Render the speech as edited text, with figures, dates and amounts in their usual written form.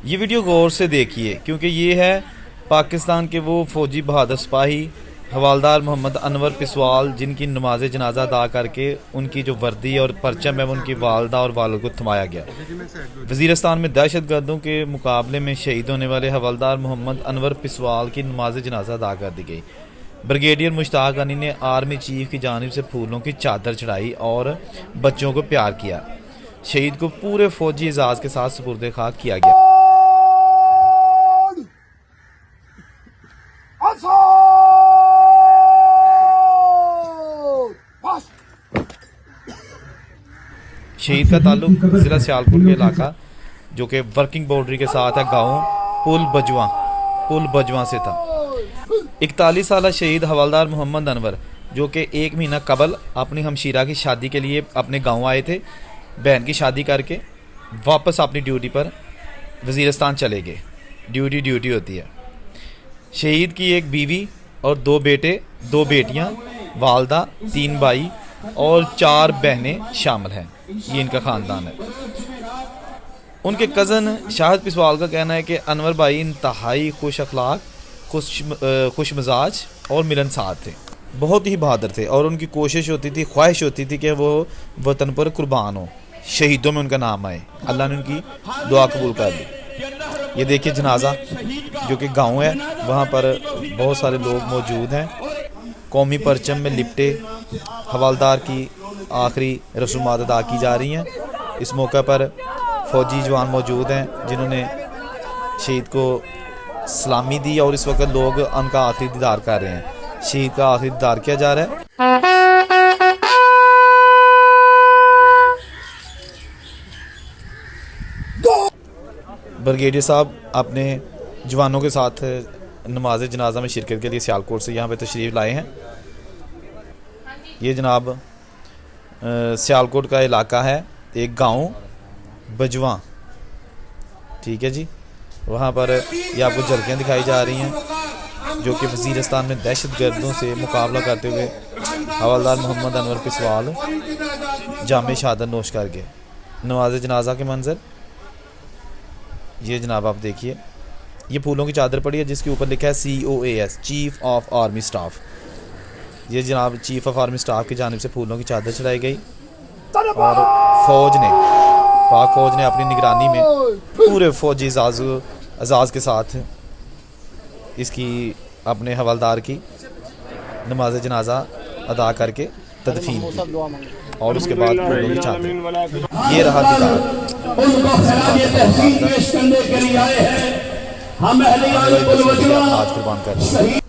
ये वीडियो गौर से देखिए क्योंकि ये है पाकिस्तान के वो फ़ौजी बहादुर सिपाही हवालदार मोहम्मद अनवर पिसवाल जिनकी नमाज जनाजा अदा करके उनकी जो वर्दी और परचम है उनकी वालदा और वालिद को थमाया गया। वज़ीरिस्तान में दहशत गर्दों के मुकाबले में शहीद होने वाले हवालदार मोहम्मद अनवर पिसवाल की नमाज जनाजा अदा कर दी गई। ब्रिगेडियर मुश्ताक अली ने आर्मी चीफ की जानिब से फूलों की चादर चढ़ाई और बच्चों को प्यार किया। शहीद को पूरे फौजी एजाज़ के साथ सुपुर्द खाक किया गया। शहीद का ताल्लुक ज़िला सियालकोट के इलाका जो कि वर्किंग बाउंड्री के साथ है गाँव पुल बजवा से था। 41 साल शहीद हवालदार मोहम्मद अनवर जो कि 1 महीना कबल अपनी हमशीरा की शादी के लिए अपने गांव आए थे, बहन की शादी करके वापस अपनी ड्यूटी पर वज़ीरिस्तान चले गए। ड्यूटी होती है। शहीद की एक बीवी और 2 बेटे 2 बेटियां, वालदा, 3 भाई और 4 बहनें शामिल हैं। ये इनका ख़ानदान है। उनके कज़न शाहिद पिसवाल का कहना है कि अनवर भाई इंतहाई खुश अखलाक, खुश मिजाज और मिलनसार थे, बहुत ही बहादुर थे और उनकी कोशिश होती थी, ख्वाहिश होती थी कि वो वतन पर कुर्बान हो, शहीदों में उनका नाम आए। अल्लाह ने उनकी दुआ कबूल कर ली। ये देखिए जनाजा जो कि गांव है, वहाँ पर बहुत सारे लोग मौजूद हैं। कौमी परचम में लिपटे हवालदार की आखिरी रसूमात अदा की जा रही हैं। इस मौके पर फ़ौजी जवान मौजूद हैं जिन्होंने शहीद को सलामी दी और इस वक्त लोग उनका आखिरी दीदार कर रहे हैं। शहीद का आखिरी दीदार किया जा रहा है। ब्रिगेडियर साहब अपने जवानों के साथ नमाज जनाजा में शिरकत के लिए सियालकोट से यहाँ पे तशरीफ़ लाए हैं। ये जनाब सियालकोट का इलाका है, एक गांव बजवा, ठीक है जी। वहाँ पर ये आपको झलकियाँ दिखाई जा रही हैं जो कि वज़ीरिस्तान में दहशत गर्दों से मुकाबला करते हुए हवालदार मोहम्मद अनवर पिसवाल जामे शहादत नोश कर गए। नमाज जनाजा के मंजर ये जनाब आप देखिए। ये फूलों की चादर पड़ी है जिसके ऊपर लिखा है COAS, chief of army staff. ये जनाब चीफ ऑफ आर्मी स्टाफ की जानिब से फूलों की चादर चढ़ाई गई और पाक फ़ौज ने अपनी निगरानी में पूरे फ़ौजी एजाज़ के साथ इसकी अपने हवालदार की नमाज जनाजा अदा करके तदफीन की और उसके बाद फूलों की चादर। ये रहा दीदार। आज कुर्बान कर